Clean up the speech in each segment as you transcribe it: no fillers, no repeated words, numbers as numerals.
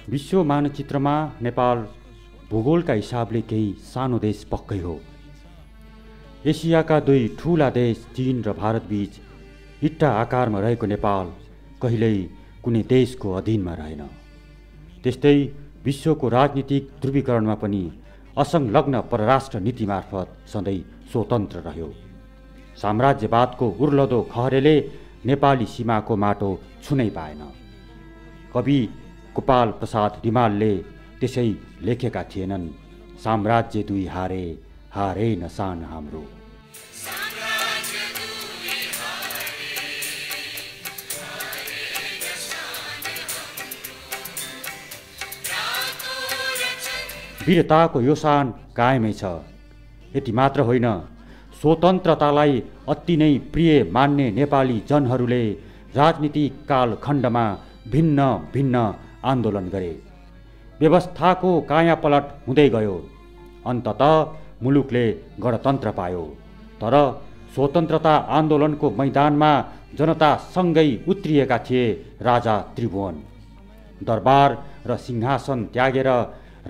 विश्व मानचित्रमा नेपाल भूगोलका हिसाबले केही सानो देश पक्कै हो। एसियाका दुई ठूला देश चीन र भारतबीच इट्टा आकारमा रहेको नेपाल कहिल्यै कुनै देशको अधीनमा रहेन। त्यस्तै विश्वको राजनीतिक ध्रुवीकरणमा पनि असंलग्न परराष्ट्र नीति मार्फत सधैँ स्वतन्त्र रह्यो। साम्राज्यवादको उर्लदो खहरेले नेपाली सीमाको माटो छुनै पाएन। कवि गोपाल प्रसाद रिमालले त्यसै लेखेका थिएनन्, साम्राज्य दुई हारे, हारे नसान हाम्रो। वीरताको यो शान कायमै छ। यति मात्र होइन, स्वतन्त्रतालाई अति नै प्रिय मान्ने नेपाली जनहरूले राजनीतिक कालखण्डमा भिन्न भिन्न आन्दोलन गरे। व्यवस्थाको कायापलट हुँदै गयो। अन्ततः मुलुकले गणतन्त्र पायो। तर स्वतन्त्रता आन्दोलनको मैदानमा जनतासँगै उत्रिएका थिए राजा त्रिभुवन। दरबार र सिंहासन त्यागेर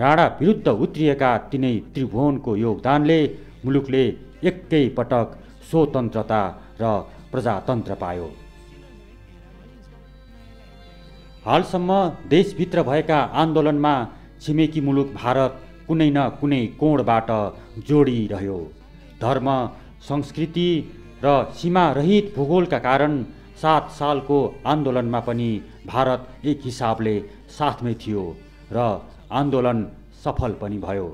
राणा विरुद्ध उत्रिएका तिनै त्रिभुवनको योगदानले मुलुकले एकै पटक स्वतन्त्रता र प्रजातन्त्र पायो। हालसम्म देशभित्र भएका आन्दोलनमा छिमेकी मुलुक भारत कुनै न कुनै कोणबाट जोडिरह्यो। धर्म, संस्कृति र सीमारहित भूगोलका कारण 7 सालको आन्दोलनमा पनि भारत एक हिसाबले साथमै थियो र आन्दोलन सफल पनि भयो।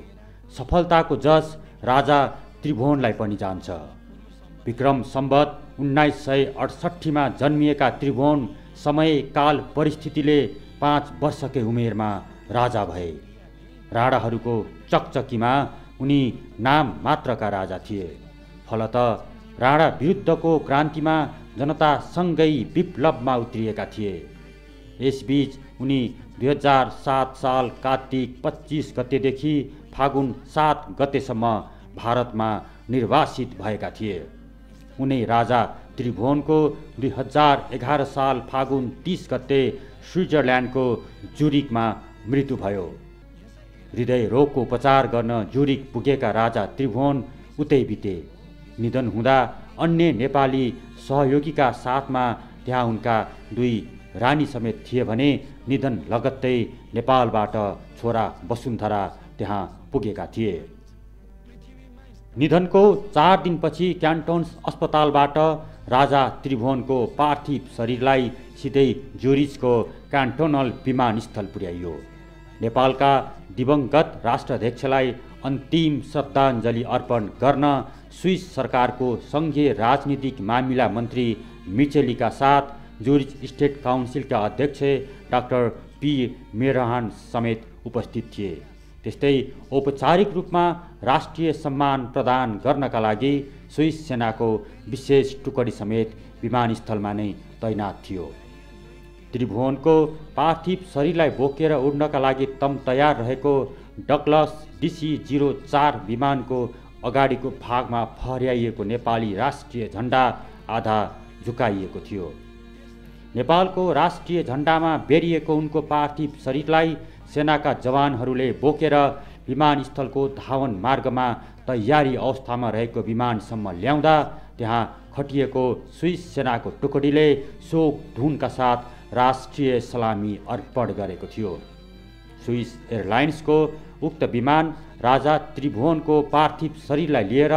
सफलताको जस राजा त्रिभुवनलाई पनि जान्छ। विक्रम सम्वत 1968 जन्मिएका त्रिभुवन समय काल परिस्थितिले 5 वर्षकै उमेरमा राजा भए। राणाहरूको चकचकीमा उनी नाम मात्रका राजा थिए। फलत राणा विरुद्धको क्रान्तिमा जनतासँगै विप्लवमा उत्रिएका थिए। यसबीच उनी 2007 साल कार्तिक 25 गतेदेखि फागुन 7 गतेसम्म भारतमा निर्वासित भएका थिए। उनी राजा त्रिभुवनको 2011 साल फागुन 30 गते स्विजरल्यान्डको जुरिकमा मृत्यु भयो। हृदय रोगको उपचार गर्न जुरिक पुगेका राजा त्रिभुवन उतै बिते। निधन हुँदा अन्य नेपाली सहयोगीका साथमा त्यहाँ उनका 2 रानी समेत थिए भने निधन लगत्तै नेपालबाट छोरा वसुन्धरा त्यहाँ पुगेका थिए। निधनको 4 दिनपछि क्यान्टोन्स अस्पतालबाट राजा त्रिभुवनको पार्थिव शरीरलाई सिधै ज्युरिचको क्यान्टोनल विमानस्थल पुर्याइयो। नेपालका दिवंगत राष्ट्राध्यक्षलाई अन्तिम श्रद्धाञ्जली अर्पण गर्न स्विस सरकारको सङ्घीय राजनीतिक मामिला मन्त्री मिचेलीका साथ ज्युरिच स्टेट काउन्सिलका अध्यक्ष डाक्टर पी मेरहान समेत उपस्थित थिए। त्यस्तै औपचारिक रूपमा राष्ट्रिय सम्मान प्रदान गर्नका लागि स्विस सेनाको विशेष टुकडी समेत विमानस्थलमा नै तैनात थियो। त्रिभुवनको पार्थिव शरीरलाई बोकेर उड्नका लागि तम तयार रहेको डगलस DC-04 विमानको अगाडिको भागमा फहर्याइएको नेपाली राष्ट्रिय झण्डा आधा झुकाइएको थियो। नेपालको राष्ट्रिय झण्डामा बेरिएको उनको पार्थिव शरीरलाई सेनाका जवानहरूले बोकेर विमानस्थलको धावन मार्गमा तयारी अवस्थामा रहेको विमानसम्म ल्याउँदा त्यहाँ खटिएको स्विस सेनाको टुकडीले शोक धुनका साथ राष्ट्रिय सलामी अर्पण गरेको थियो। स्विस एयरलाइन्सको उक्त विमान राजा त्रिभुवनको पार्थिव शरीरलाई लिएर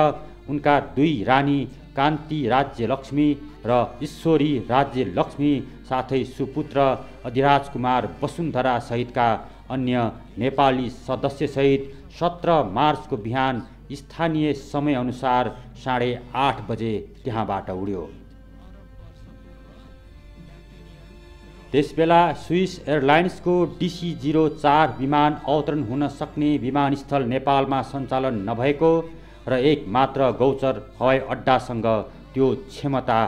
उनका 2 रानी कान्ति राज्यलक्ष्मी र ईश्वरी राज्यलक्ष्मी साथै सुपुत्र अधिराजकुमार वसुन्धरा सहितका अन्य नेपाली सदस्यसहित 17 मार्चको बिहान स्थानीय समयअनुसार 8:30 बजे त्यहाँबाट उड्यो। त्यसबेला स्विस एयरलाइन्सको DC-04 विमान अवतरण हुन सक्ने विमानस्थल नेपालमा सञ्चालन नभएको र एक मात्र गौचर हवाई अड्डासँग त्यो क्षमता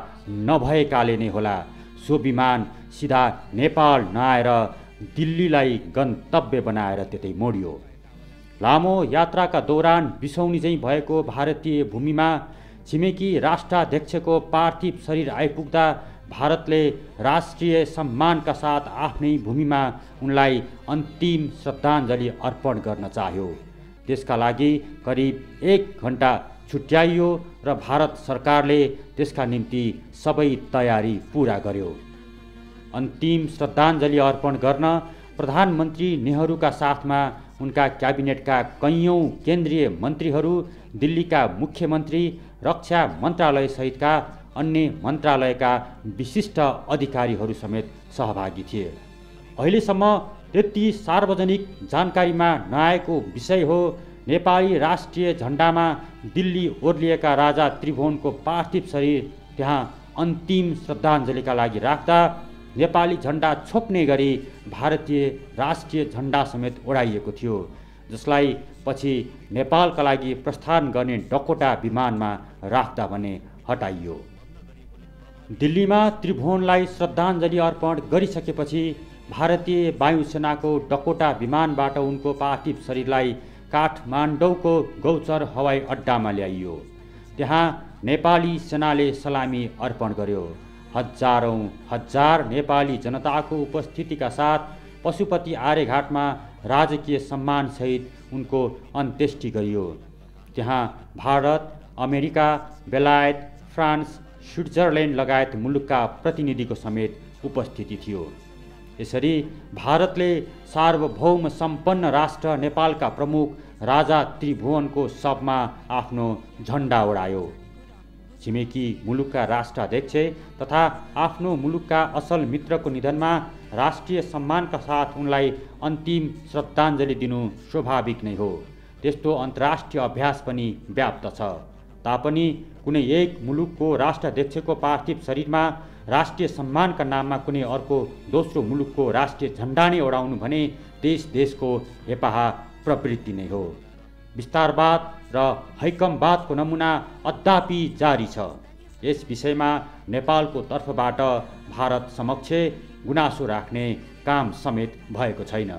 नभएकाले नै होला सो विमान सिधा नेपाल नआएर दिल्लीलाई गन्तव्य बनाएर त्यतै मोडियो। लामो यात्राका दौरान बिसौनी चाहिँ भएको भारतीय भूमिमा छिमेकी राष्ट्राध्यक्षको पार्थिव शरीर आइपुग्दा भारतले राष्ट्रिय सम्मानका साथ आफ्नै भूमिमा उनलाई अन्तिम श्रद्धाञ्जली अर्पण गर्न चाह्यो। त्यसका लागि करिब 1 घण्टा छुट्याइयो र भारत सरकारले त्यसका निम्ति सबै तयारी पूरा गर्यो। अन्तिम श्रद्धाञ्जली अर्पण गर्न प्रधानमन्त्री नेहरूका साथमा उनका क्याबिनेटका कैयौँ केन्द्रीय मन्त्रीहरू, दिल्लीका मुख्यमन्त्री, रक्षा मन्त्रालय सहितका अन्य मन्त्रालयका विशिष्ट अधिकारीहरू समेत सहभागी थिए। अहिलेसम्म त्यति सार्वजनिक जानकारीमा नआएको विषय हो नेपाली राष्ट्रिय झण्डामा दिल्ली ओर्लिएका राजा त्रिभुवनको पार्थिव शरीर त्यहाँ अन्तिम श्रद्धाञ्जलीका लागि राख्दा नेपाली झण्डा छोप्ने गरी भारतीय राष्ट्रिय झण्डा समेत ओढाइएको थियो, जसलाई पछि नेपालका लागि प्रस्थान गर्ने डकोटा विमानमा राख्दा भने हटाइयो। दिल्लीमा त्रिभुवनलाई श्रद्धाञ्जली अर्पण गरिसकेपछि भारतीय वायुसेनाको डकोटा विमानबाट उनको पार्थिव शरीरलाई काठमाडौँको गौचर हवाई अड्डामा ल्याइयो। त्यहाँ नेपाली सेनाले सलामी अर्पण गर्यो। हजारौं हजार नेपाली जनताको उपस्थितिका साथ पशुपति आर्यघाटमा राजकीय सम्मानसहित उनको अन्त्येष्टि गरियो। त्यहाँ भारत, अमेरिका, बेलायत, फ्रान्स, स्विट्जरल्यान्ड लगायत मुलुकका प्रतिनिधिको समेत उपस्थिति थियो। यसरी भारतले सार्वभौम सम्पन्न राष्ट्र नेपालका प्रमुख राजा त्रिभुवनको शवमा आफ्नो झण्डा ओढायो। छिमेकी मुलुकका राष्ट्राध्यक्ष तथा आफ्नो मुलुकका असल मित्रको निधनमा राष्ट्रिय सम्मानका साथ उनलाई अन्तिम श्रद्धाञ्जली दिनु स्वाभाविक नै हो। त्यस्तो अन्तर्राष्ट्रिय अभ्यास पनि व्याप्त छ। तापनि कुनै एक मुलुकको राष्ट्राध्यक्षको पार्थिव शरीरमा राष्ट्रिय सम्मानका नाममा कुनै अर्को दोस्रो मुलुकको राष्ट्रिय झण्डा नै ओढाउनु भने देशको हेपाहा प्रवृत्ति नै हो। विस्तारवाद र हैकमवादको नमुना अद्यापि जारी छ। यस विषयमा नेपालको तर्फबाट भारत समक्ष गुनासो राख्ने काम समेत भएको छैन।